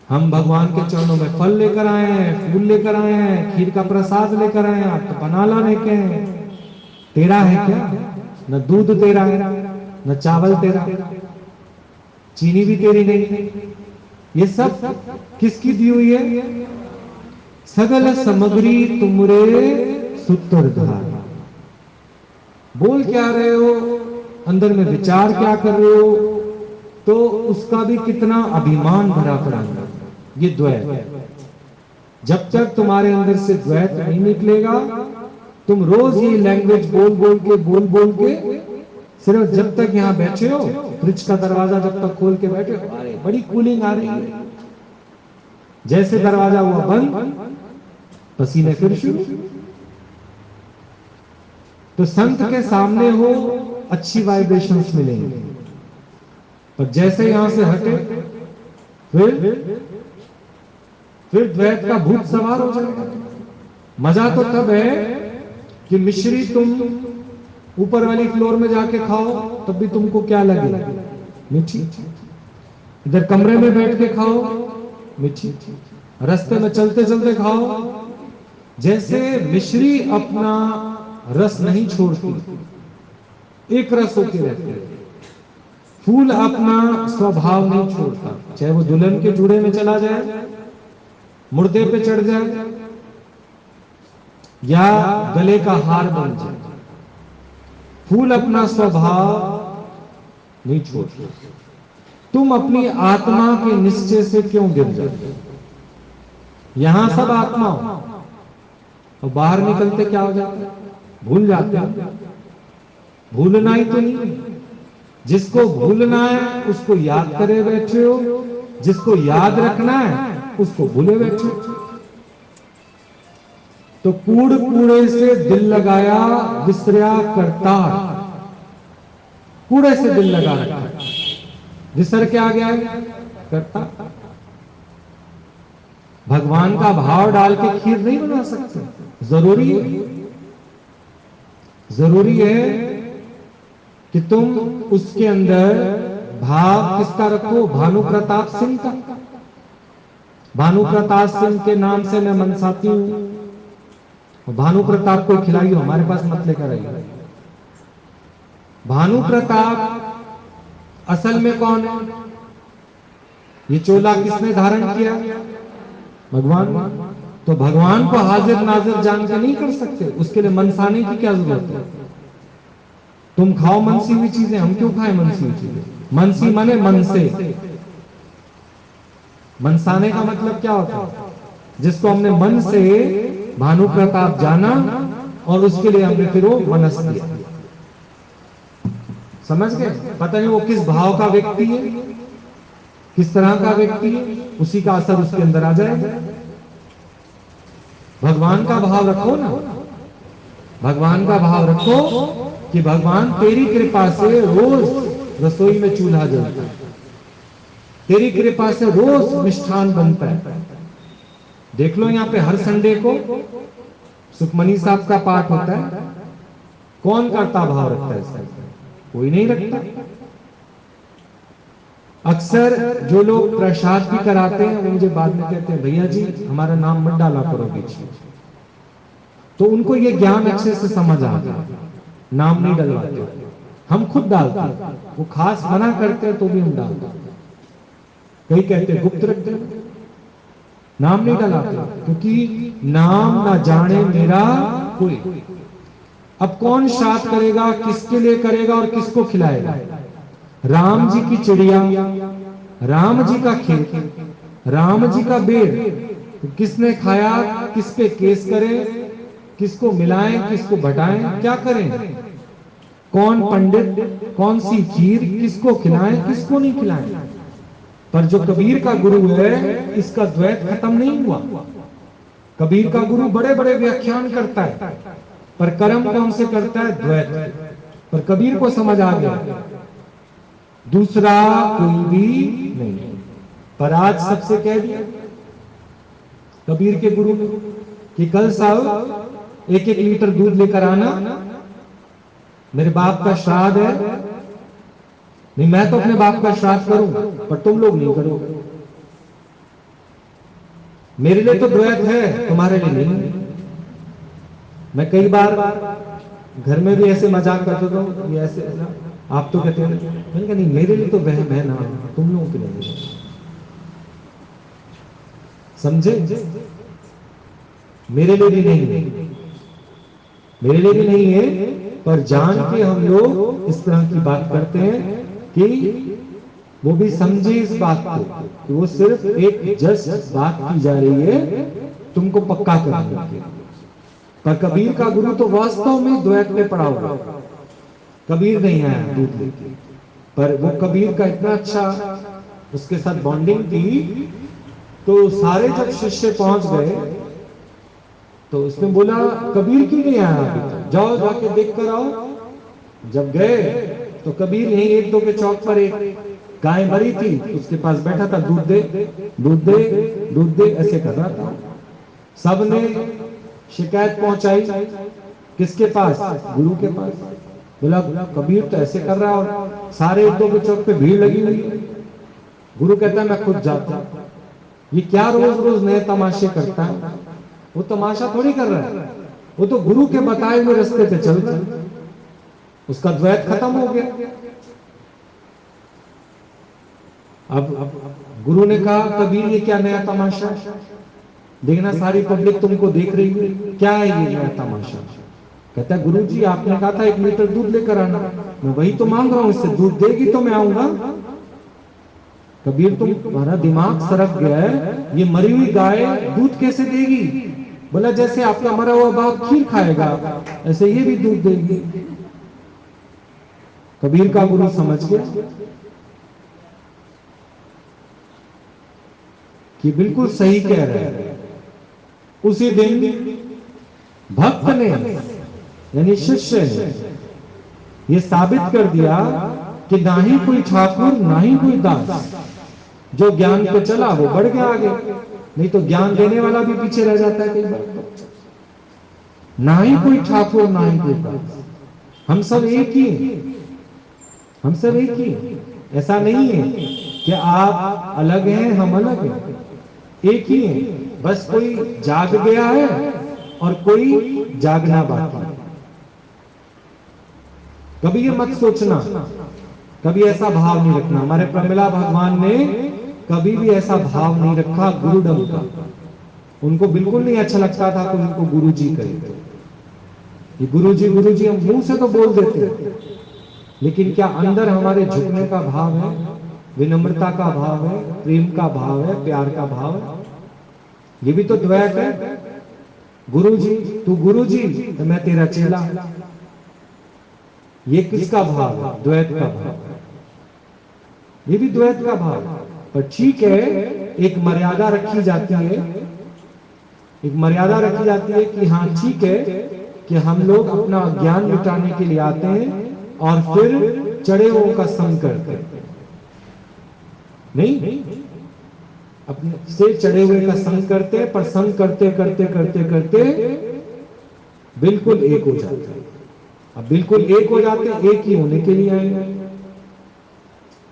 हम भगवान के चरणों में फल लेकर आए हैं, फूल लेकर आए हैं, खीर का प्रसाद लेकर आए हैं, आप तो बना लाने के हैं। तेरा है क्या? न दूध तेरा है, न चावल तेरा, चीनी भी तेरी नहीं। ये सब किसकी दी हुई है? सगल सामग्री तुमरे सूत्रधार। बोल क्या रहे हो, अंदर में विचार क्या कर रहे हो, तो उसका भी कितना अभिमान भरा पड़ा है। ये द्वैत, जब तक तुम्हारे अंदर से द्वैत नहीं निकलेगा, तुम रोज ये लैंग्वेज बोल के सिर्फ जब तक यहां बैठे हो, फ्रिज का दरवाजा जब तक खोल के बैठे हो, अरे बड़ी कूलिंग आ रही है, जैसे दरवाजा हुआ बंद, पसीने फिर शुरू। तो संत के सामने हो, अच्छी वाइब्रेशंस मिलेंगे, पर जैसे यहां से हटे फिर द्वैत का भूत सवार हो जाएगा। मजा तो तब है कि मिश्री तुम ऊपर वाली फ्लोर में जाके खाओ, तब भी तुमको क्या लगे? मीठी। इधर कमरे में बैठ के खाओ, मीठी। रास्ते में चलते चलते खाओ। जैसे मिश्री अपना रस नहीं छोड़ती, एक रस होके रहती है। फूल अपना स्वभाव नहीं छोड़ता, चाहे वो दुल्हन के जुड़े में चला जाए, मुर्दे पे चढ़ जाए, या गले का हार बन जाए, फूल अपना स्वभाव नहीं छोड़ता। तुम अपनी आत्मा के निश्चय से क्यों गिर जाते? यहां सब आत्मा हो, और बाहर निकलते क्या हो जाता है? भूल जाते हैं। भूलना ही तो नहीं, जिसको भूलना है उसको याद करे बैठे हो, जिसको याद रखना है उसको भूले बैठे हो। तो कूड़ कूड़े से दिल लगाया, विसर्या करता। कूड़े से दिल लगा रखा, विसर के आ गया करता। भगवान का भाव डाल के खीर नहीं बना सकते। जरूरी है कि तुम उसके अंदर भाव किसका रखो? भानु प्रताप सिंह का। भानु प्रताप सिंह के नाम से मैं मनसाती हूं। भानु प्रताप को खिलाइयो, हमारे पास मत लेकर आइए। भानु प्रताप असल में कौन है? ये चोला किसने धारण किया? भगवान। तो भगवान को हाजिर नाजिर जान के नहीं कर सकते, उसके लिए मनसाने की क्या जरूरत है? तुम खाओ मनसी हुई चीजें, हम क्यों खाएं मनसी हुई चीजें? मनसी माने मन से। मनसाने का मतलब क्या होता है? जिसको हमने मन से भानु प्रताप जाना और उसके लिए हमने फिर वो मनस किया। समझ गए? पता नहीं वो किस भाव का व्यक्ति है, किस तरह का व्यक्ति है, उसी का असर उसके अंदर आ जाएगा। भगवान का भाव रखो ना, भगवान का भाव रखो कि भगवान तेरी कृपा से रोज रसोई में चूल्हा जलता है, तेरी कृपा से रोज मिष्ठान बनता है। देख लो यहाँ पे हर संडे को सुखमनी साहब का पाठ होता है, कौन करता भाव रखता है इसका? कोई नहीं रखता। अक्सर जो लोग प्रसाद भी कराते हैं वो मुझे बाद में कहते हैं भैया जी हमारा नाम मत डाला करो बीच में। तो उनको ये ज्ञान अच्छे से समझ आ गया, नाम नहीं डलवाते, हम खुद डालते हैं। वो खास मना करते हैं तो भी हम डालते हैं। कई कहते हैं गुप्त रख दो, नाम नहीं डलाते, क्योंकि नाम ना जाने मेरा कोई। अब कौन श्राद्ध करेगा, किसके लिए करेगा और किसको खिलाएगा? राम जी की चिड़िया, राम जी का खेत, राम जी का बेर, तो किसने खाया, किस पे केस करें, किसको मिलाएं, किसको बटाएं, क्या करें? कौन पंडित, कौन सी खीर, किसको खिलाएं, किसको नहीं खिलाएं? पर जो कबीर का गुरु है, इसका द्वैत खत्म नहीं हुआ। कबीर का गुरु बड़े बड़े व्याख्यान करता है, पर कर्म कौन से करता है? द्वैत। पर कबीर को समझ आ गया दूसरा कोई भी नहीं। पर आज सबसे कह दिया कबीर के गुरु ने कि कल साहब 1-1 लीटर दूध लेकर आना, मेरे बाप का श्राद्ध है। नहीं, मैं तो अपने बाप का श्राद्ध करूं, पर तुम लोग नहीं करोगे। मेरे लिए तो द्वैत है, तुम्हारे लिए नहीं। मैं कई बार घर में भी ऐसे मजाक करता था, ये ऐसे आप तो कहते हैं, मैंने कहा नहीं मेरे लिए तो वहम है ना, तुम लोगों के लिए समझे, मेरे लिए भी नहीं है, मेरे लिए भी नहीं है। पर जान के हम लोग इस तरह की बात करते हैं कि वो भी समझे इस बात को कि वो सिर्फ एक जस्ट बात की जा रही है तुमको पक्का करने के। पर कबीर का गुरु तो वास्तव में द्वैत में पड़ा हुआ। कबीर नहीं आया दूध लेके, पर वो कबीर का इतना अच्छा उसके साथ बॉन्डिंग थी, तो सारे जब शिष्य पहुंच गए तो उसने बोला कबीर क्यों नहीं आया अभी तक, जाओ जाके देख कर आओ। जब गए तो कबीर यहीं 1-2 के चौक पर एक गाय मरी थी, उसके पास बैठा था, दूध दे दूध दे दूध दे ऐसे कर रहा था। सबने शिकायत पहुंचाई किसके पास? गुरु के पास। बोला कबीर तो ऐसे कर रहा है, और सारे 1-2 के चौक पे भीड़ लगी हुई है। गुरु कहता है मैं खुद जाता हूं, ये क्या रोज रोज नए तमाशे करता है? वो तमाशा थोड़ी कर रहा है, वो तो गुरु के बताए हुए रास्ते पे चलता है। उसका द्वैत खत्म हो गया। अब गुरु ने कहा कबीर ये क्या नया तमाशा, देखना सारी पब्लिक तुमको देख रही है, क्या है ये नया तमाशा? कहता है गुरु जी आपने कहा था 1 लीटर दूध लेकर आना, मैं वही तो मांग रहा हूं, इससे दूध देगी तो मैं आऊंगा। कबीर तुम्हारा दिमाग सरक गया है, ये मरी हुई गाय दूध कैसे देगी? बोला जैसे आपका मरा हुआ बाप खीर खाएगा ऐसे ये भी दूध देगी। कबीर का गुरु समझ गया कि बिल्कुल सही कह रहे हैं। उसी दिन भक्त ने यानी शिष्य ने ये साबित कर दिया कि ना ही कोई ठाकुर ना ही कोई दास, जो ज्ञान पे चला वो बढ़ गया आगे, नहीं तो ज्ञान देने वाला भी पीछे रह जाता है कई बार। ना ही कोई ठाकुर ना ही कोई दास, हम सब एक ही, हम सब एक ही। ऐसा नहीं है कि आप अलग हैं हम अलग हैं, एक ही है। बस कोई जाग गया है और कोई जागना बाकी है। कभी ये मत सोचना, कभी ऐसा भाव नहीं रखना। हमारे प्रमिला भगवान ने कभी भी ऐसा भाव नहीं रखा गुरुडम का। उनको बिल्कुल नहीं अच्छा लगता था कि उनको गुरुजी कहे। ये गुरुजी हम मुंह से तो बोल देते हैं, लेकिन क्या अंदर हमारे झुकने का भाव है, विनम्रता का भाव है, प्रेम का भाव है, प्यार का भाव है? ये भी तो द्वैत है। गुरुजी तू गुरुजी तो मैं तेरा चेला, ये किसका भाव है? द्वैत का भाव। ये भी द्वैत का भाव। पर ठीक है, एक मर्यादा रखी जाती है, एक मर्यादा रखी जाती है कि हाँ ठीक है कि हम लोग अपना ज्ञान मिटाने के लिए आते हैं और फिर चढ़े हुओं का संग करते, नहीं, अपने से चढ़े हुए का संग करते, पर संग करते करते करते करते बिल्कुल एक हो जाते। अब बिल्कुल एक हो जाते, एक ही होने के लिए आएंगे।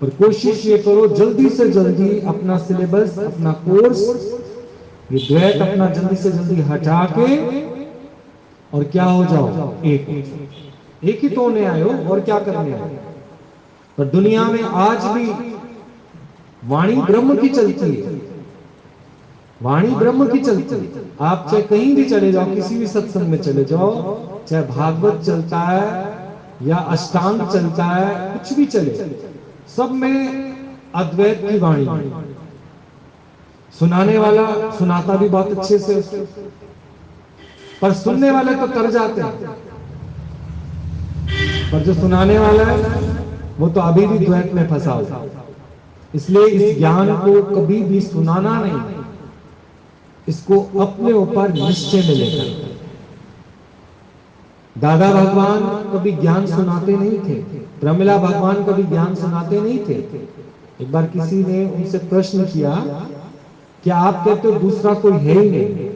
पर कोशिश ये करो जल्दी से जल्दी अपना सिलेबस, अपना कोर्स, ये द्वैत अपना जल्दी से जल्दी हटा के और क्या हो जाओ, एक हो जाओ। एक ही तो होने आए हो, और क्या करने आए। पर दुनिया में आज भी वाणी ब्रह्म की चलती है, वाणी ब्रह्म की चलती है। आप चाहे कहीं भी चले जाओ, किसी भी सत्संग में चले जाओ, चाहे भागवत चलता है या अष्टांग चलता है, कुछ भी चले, सब में अद्वैत की वाणी। सुनाने वाला सुनाता भी बहुत अच्छे से, पर सुनने वाले तो तर जाते हैं। पर जो सुनाने वाला है वो तो अभी भी द्वैत में फंसा हुआ। इसलिए इस ज्ञान को कभी भी सुनाना नहीं, इसको अपने ऊपर निश्चय में लेकर। दादा भगवान कभी ज्ञान सुनाते नहीं थे, प्रमिला भगवान कभी ज्ञान सुनाते नहीं थे। एक बार किसी ने उनसे प्रश्न किया, क्या आप कहते हो दूसरा कोई है ही नहीं,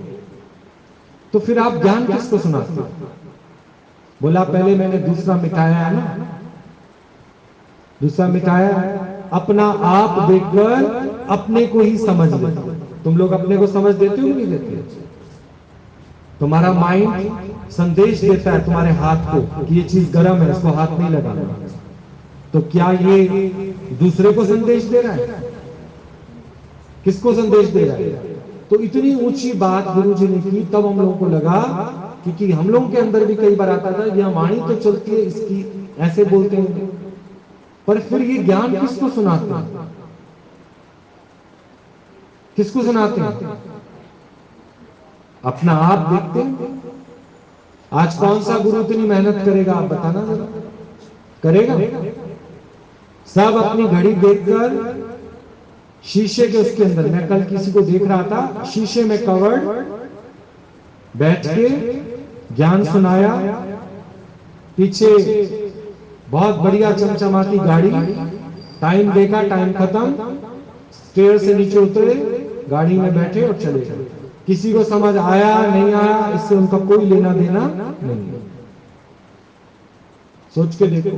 तो फिर आप ज्ञान किसको सुनाते हो? बोला, पहले मैंने दूसरा मिटाया है ना, दूसरा मिटाया, अपना आप देखकर अपने को ही समझ लेते। तुम लोग अपने को समझ देते हो नहीं देते? तुम्हारा माइंड संदेश देता है तुम्हारे हाथ को कि ये चीज गर्म है, इसको हाथ नहीं लगाना। तो क्या ये दूसरे को संदेश दे रहा है? किसको संदेश दे रहा है? तो इतनी ऊंची बात गुरुजी ने की, तब हम लोगों को लगा, क्योंकि हम लोगों के अंदर भी कई बार आता था, यह वाणी तो चलती है इसकी, ऐसे बोलते हैं, पर फिर ये ज्ञान किसको सुनाते हैं? किसको सुनाते हैं? अपना आप देखते हैं। आज कौन सा गुरु इतनी मेहनत करेगा, आप बताना जरा, करेगा? सब अपनी घड़ी देखकर शीशे के उसके अंदर, मैं कल किसी को देख रहा था, शीशे में कवर्ड बैठ के ज्ञान सुनाया, पीछे बहुत बढ़िया चमचमाती गाड़ी, टाइम देखा, टाइम खत्म, स्टेयर से नीचे उतरे, गाड़ी में बैठे और चले गए। किसी को समझ आया नहीं आया, इससे उनका कोई लेना देना नहीं। सोच के देखो।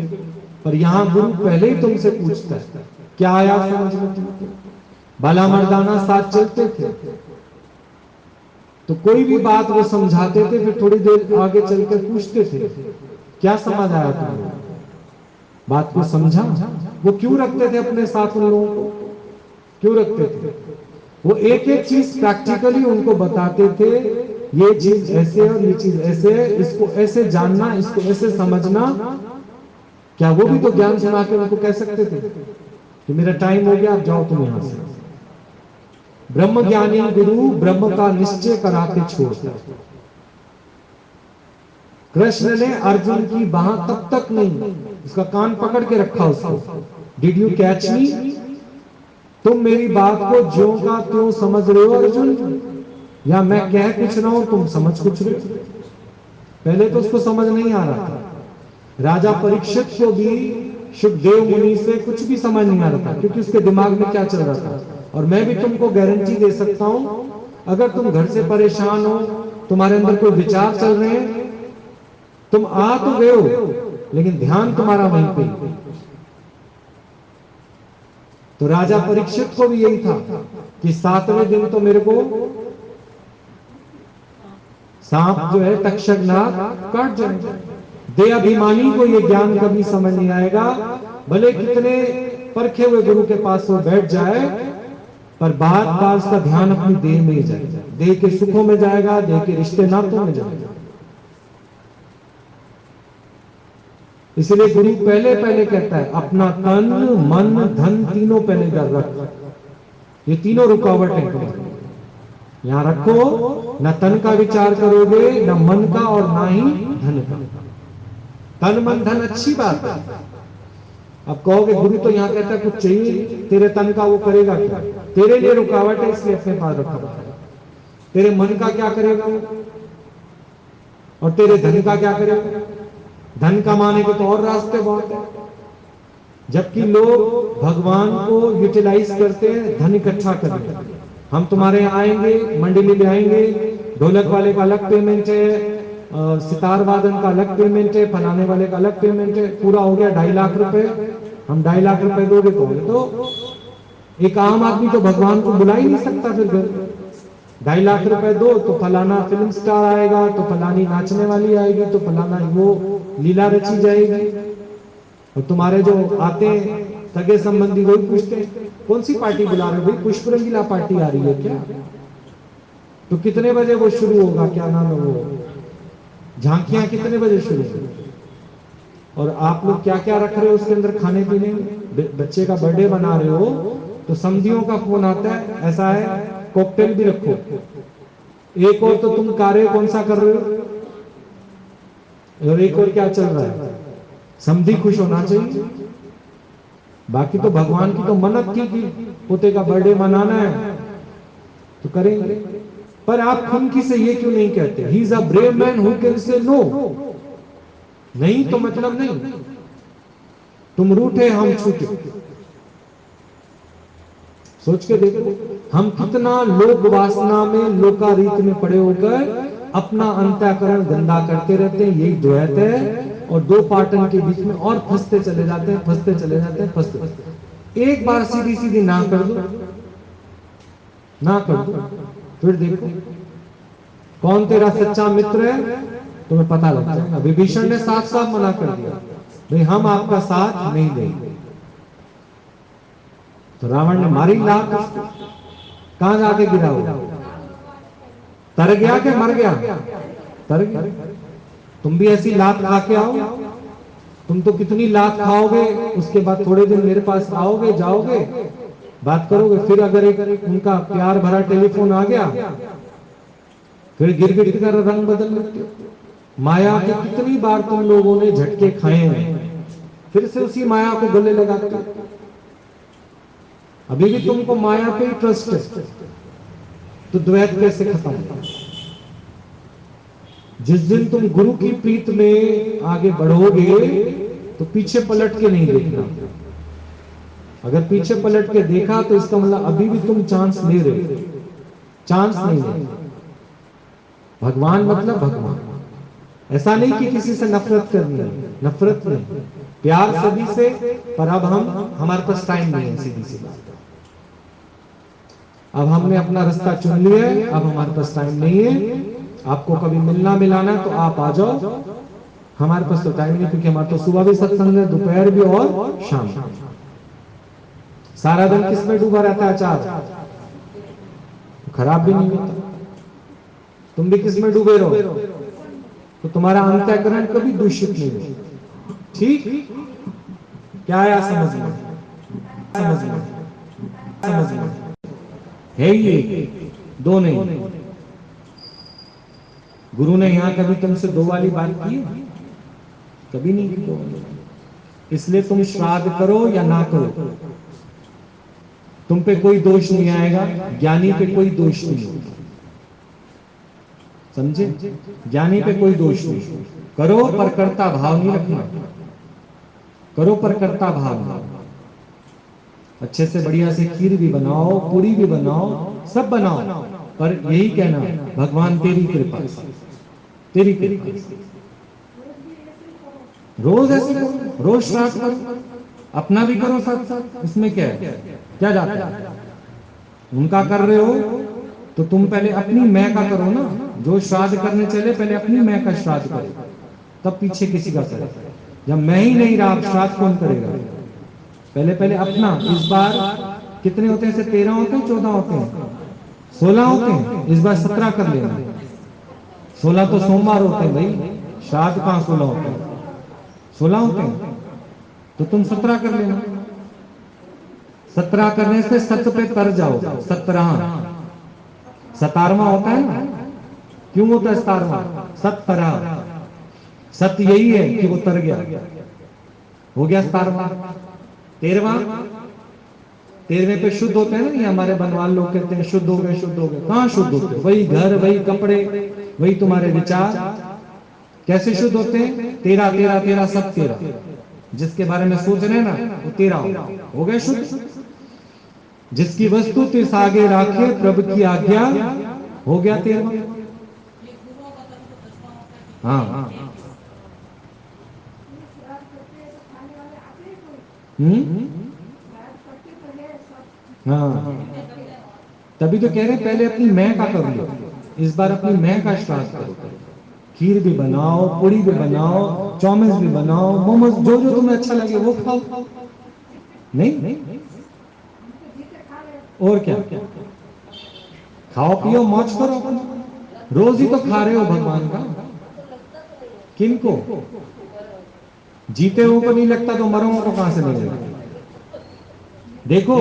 पर यहां गुरु पहले ही तुमसे पूछता है, क्या आया समझ में तुमको? भला मर्दाना साथ चलते थे तो कोई भी बात वो समझाते थे, फिर थोड़ी देर आगे चलकर पूछते थे, क्या समझ आया तुमको? बात को समझा? वो क्यों रखते थे अपने साथ उन लोगों को? क्यों रखते थे? वो एक एक चीज प्रैक्टिकली उनको बताते थे, ये चीज ऐसे है और ये चीज ऐसे है, इसको ऐसे जानना, इसको ऐसे समझना। क्या वो भी तो ज्ञान सुना के उनको कह सकते थे कि मेरा टाइम हो गया, आप जाओ तुम यहां से? ब्रह्म ज्ञानी गुरु ब्रह्म का निश्चय करा के छोड़ता। कृष्ण ने अर्जुन की बाह तब तक नहीं, उसका कान पकड़ के रखा उसको, डिड यू कैच मी? तुम मेरी बात को ज्यों का त्यों समझ रहे हो अर्जुन, या मैं कह कुछ रहा हूं तुम समझ कुछ रहे हो? पहले तो उसको समझ नहीं आ रहा था। राजा परीक्षित को भी सुखदेव मुनि से कुछ भी समझ नहीं आ रहा था, क्योंकि उसके दिमाग में क्या चल रहा था। और मैं भी तुमको गारंटी दे सकता हूं, अगर तुम घर से परेशान हो, तुम्हारे अंदर कोई विचार चल रहे हैं, तुम आ तो गए हो लेकिन ध्यान तुम्हारा वहीं पे। तो राजा परीक्षित को भी यही था कि 7वें दिन तो मेरे को सांप जो है तक्षकनाग काट जाएगा। दे अभिमानी को ये ज्ञान कभी समझ नहीं आएगा, भले कितने परखे हुए गुरु के पास वो बैठ जाए, पर बार बार उसका ध्यान अपनी देह में ही जाएगा, देह के सुखों में जाएगा, देह के रिश्ते नातों में जाएगा। इसलिए गुरु पहले पहले कहता है, अपना तन मन धन तीनों पहले कर रख। ये तीनों रुकावट है तुम्हारी, यहां रखो। न तन का विचार करोगे, न मन का, और ना ही धन का। तन मन धन अच्छी बात है। अब कहोगे गुरु तो यहां कहता है कुछ चाहिए, तेरे तन का वो करेगा क्या? तेरे लिए रुकावट है, इसलिए अपने पास रखा। तेरे मन का क्या करेगा और तेरे धन का क्या करेगा? धन कमाने के तो और रास्ते बहुत है। जबकि लोग भगवान को यूटिलाइज करते हैं धन इकट्ठा करने। हम तुम्हारे यहाँ आएंगे, मंडली में आएंगे, ढोलक वाले का अलग पेमेंट है, सितार वादन का अलग पेमेंट है, फलाने वाले का अलग पेमेंट है, पूरा हो गया 2.5 लाख रुपए। हम 2.5 लाख रुपए दोगे तो एक आम आदमी तो भगवान को बुला ही नहीं सकता। फिर 2.5 लाख रुपए दो तो फलाना फिल्म स्टार आएगा, तो फलानी नाचने वाली आएगी, तो फलाना वो लीला रची जाएगी। और तुम्हारे जो आते हैं सगे संबंधी वही पूछते हैं कौन सी पार्टी बुला रहे हो भाई, पुष्प रंगीला पार्टी आ रही है क्या? तो कितने बजे वो शुरू होगा, क्या नाम है वो झांकियां कितने बजे शुरू होगी? और आप लोग क्या क्या रख रहे हो उसके अंदर खाने पीने में? बच्चे का बर्थडे बना रहे हो तो समधियों का फोन आता है, ऐसा है कॉकटेल भी रखो। एक और तो तुम कार्य कौन सा कर रहे हो, और एक और क्या चल रहा है? समधी खुश होना चाहिए। बाकी तो भगवान की तो मन्नत थी कि पोते का बर्थडे मनाना है तो करेंगे। पर आप खुनकी से ये क्यों नहीं कहते, he is a brave man who can say no? नहीं तो मतलब नहीं, तुम रूठे हम छूटे। सोच के देखो हम कितना लोक वासना में, लोकारीत में पड़े होकर अपना अंतःकरण गंदा करते रहते हैं। यही द्वैत है, और दो पाटन के बीच में और फंसते चले जाते हैं, फंसते चले जाते हैं, फंसते। एक बार सीधी सीधी ना कर दो, ना कर दो, फिर देखो कौन तेरा सच्चा मित्र है, तुम्हें पता लग जाएगा। विभीषण ने साफ साफ मना कर दिया, भाई हम आपका साथ नहीं देंगे। तो रावण ने मारी लात उसको, कहां जाके गिरा वो? तर गया कि मर गया? तर गया। तुम भी ऐसी लात खा के आओ, तुम तो कितनी लात खाओगे, उसके बाद थोड़े दिन मेरे पास आओगे, जाओगे, बात करोगे, फिर अगर एक उनका प्यार भरा टेलीफोन आ गया, फिर गिर गिर कर रंग बदल लेते हो। माया के कितनी बार तुम लोगों ने झटके खाए हैं, फिर से उसी माया को गले लगाते हो। अभी भी तुमको माया पे ही ट्रस्ट है, तो द्वैत कैसे खत्म? जिस दिन तुम गुरु की प्रीत में आगे बढ़ोगे तो पीछे पलट के नहीं देखना। अगर पीछे पलट के देखा तो इसका मतलब अभी भी तुम चांस ले रहे हो, चांस नहीं ले। भगवान मतलब भगवान, ऐसा नहीं कि किसी से नफरत करनी है, नफरत नहीं, प्यार सभी से। पर अब हमारे पास टाइम नहीं है, सीधी सी बात। अब हमने अपना रास्ता चुन लिया है, अब हमारे पास टाइम नहीं है। आपको कभी मिलना मिलाना तो आप आ जाओ, हमारे पास तो टाइम नहीं, क्योंकि हमारे तो सुबह भी सत्संग है, दोपहर भी और शाम। सारा दिन किसमें डूबा रहता है? अचार खराब भी नहीं होता। तुम भी किसमें डूबे रहो तो तुम्हारा अंतःकरण कभी दूषित नहीं हो। ठीक क्या आया समझ में? समझ में, समझ में है ये दो नहीं। गुरु ने यहां कभी तुमसे दो वाली बात की? कभी नहीं की। इसलिए तुम श्राद्ध करो या ना करो, तुम पे कोई दोष नहीं आएगा, ज्ञानी पे कोई दोष नहीं होगा। समझे? ज्ञानी पे कोई दोष नहीं। करो पर कर्ता भाव नहीं रखना, करो पर कर्ता भाव नहीं। अच्छे से बढ़िया से खीर भी बनाओ, पूरी भी बनाओ, सब बनाओ, पर यही कहना भगवान तेरी कृपा, तेरी कृपा। रोज ऐसे करो, रोज श्राद्ध करो, अपना भी करो साथ साथ, इसमें क्या है, क्या जाता है? उनका कर रहे हो तो तुम पहले अपनी मैं का करो ना। जो श्राद्ध करने चले पहले अपनी मैं का श्राद्ध करो, तब पीछे किसी का करे। जब मैं ही नहीं रहा, श्राद्ध कौन करेगा? पहले पहले अपना। इस बार कितने होते हैं? 13 होते हैं, 14 होते हैं, 16 होते हैं। इस बार 17 कर लेना। 16 तो सोमवार होते हैं भाई, श्राद्ध कहां 16 होते हैं? 16 होते हैं, तो तुम 17 कर लेना। 17 करने से सत पे तर जाओ। 17 17वां होता है ना, क्यों होता है 17वां? 17 सत्य यही है कि वो तर गया, हो गया 17वां। 13वां, 13वें पे शुद्ध होते हैं ना, ये हमारे बनवाल लोग कहते हैं शुद्ध हो गए, शुद्ध हो गए। कहां शुद्ध होते? वही घर, वही कपड़े, वही तुम्हारे विचार। कैसे शुद्ध होते हैं? 13 13 13 सब 13। जिसके बारे में सोच रहे हैं ना वो तेरा हो गया शुद्ध। जिसकी वस्तु तिस आगे राखे प्रभु की आज्ञा हो गया तेरा। हाँ हाँ, तभी तो कह रहे हैं पहले अपनी मैं का कर लो, इस बार अपनी मैं का श्राद्ध करो। खीर भी बनाओ, पूड़ी भी बनाओ, चौमिन भी बनाओ, मोमोज, जो जो तुम्हें अच्छा लगे वो खाओ। नहीं और क्या, खाओ पियो मौज करो अपना। रोज ही तो खा रहे हो भगवान का। किनको? जीते हुए को नहीं लगता तो मरों को कहां से लगेगा? देखो,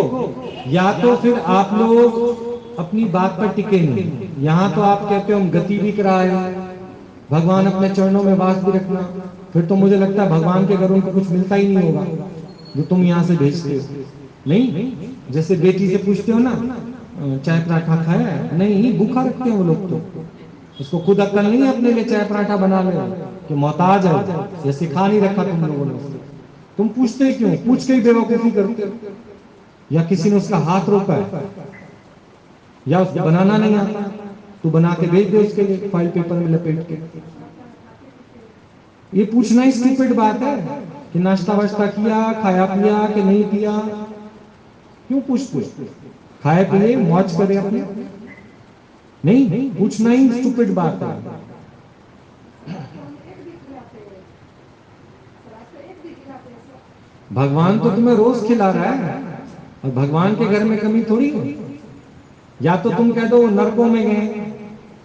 या तो फिर आप लोग अपनी बात पर टिके नहीं। यहां तो आप कहते हो हम गति भी कराए, भगवान अपने चरणों में वास भी रखना, फिर तो मुझे लगता है भगवान के घर उनको कुछ मिलता ही नहीं होगा जो तुम यहां से भेजते हो। नहीं, जैसे बेटी से पूछते हो ना चाय पराठा खाया है? नहीं, भूखा रखते हैं वो लोग तो। उसको खुद अक्ल नहीं है अपने लिए चाय पराठा बना ले कि मोहताज है, ये सिखा नहीं रखा तुम लोगों ने। तुम पूछते क्यों? पूछ के ही बेवकूफी करते हो। या किसी ने उसका हाथ रोका है, या उसको बनाना नहीं आता, तू बना के भेज दे उसके लिए फाइल पेपर में लपेट के। ये पूछना ही स्टूपिड बात है कि नाश्ता वाश्ता किया, खाया पिया कि नहीं पिया। क्यों पूछते? खाए पिए मौज करे अपने। नहीं, पूछना ही स्टूपिड बात है। भगवान तो तुम्हें रोज खिला रहा है और भगवान के घर में कमी थोड़ी है। या तो तुम कह दो नरकों में गए,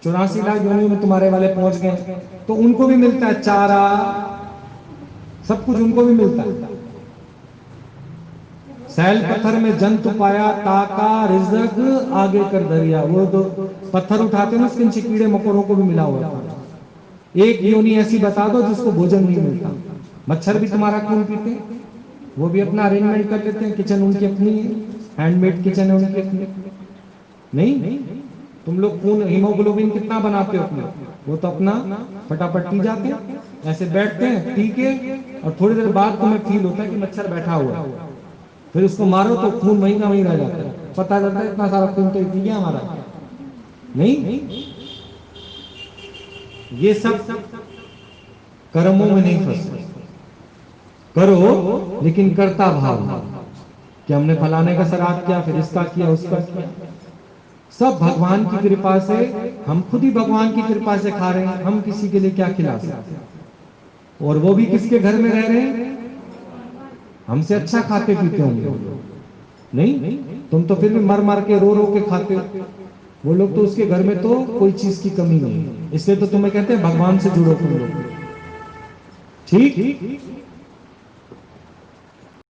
84 लाख योनियों में तुम्हारे वाले पहुंच गए, तो उनको भी मिलता है चारा, सब कुछ उनको भी मिलता है। सैल पत्थर में जंतु पाया, ताका रिजक आगे कर दरिया। वो तो पत्थर उठाते हैं ना, उसके नीचे कीड़े मकोड़ों को भी मिला हुआ था। एक योनि ऐसी बता दो जिसको भोजन नहीं मिलता। मच्छर भी तुम्हारा खून पीते हैं, वो भी अपना अरेंजमेंट कर लेते हैं, किचन उनकी अपनी है, हैंडमेड किचन है उनकी अपनी। नहीं, तुम लोग खून हीमोग्लोबिन कितना बनाते हो अपना? वो तो अपना फटाफट पी जाते हैं, ऐसे बैठते हैं पी के, और थोड़ी देर बाद तुम्हें फील होता है कि मच्छर बैठा हुआ है, फिर उसको मारो तो खून वहीं का वहीं रह जाता है, पता चलता है इतना सारा खून तो पी गया हमारा। नहीं, ये सब कर्मों में नहीं फंसो। करो लेकिन करता भाव कि हमने फलाने का श्राद्ध किया, फिर इसका किया, उसका किया। सब भगवान की कृपा से, हम खुद ही भगवान की कृपा से खा रहे हैं, हम किसी के लिए क्या खिला सकते हैं? और वो भी किसके घर में रह रहे हैं? हमसे अच्छा खाते पीते होंगे। नहीं, तुम तो फिर भी मर मर के रो रो के खाते हो। वो लोग तो उसके घर में तो कोई चीज की कमी नहीं है, इसलिए तो तुम्हें कहते हैं भगवान से जुड़ो तुम लोग। ठीक,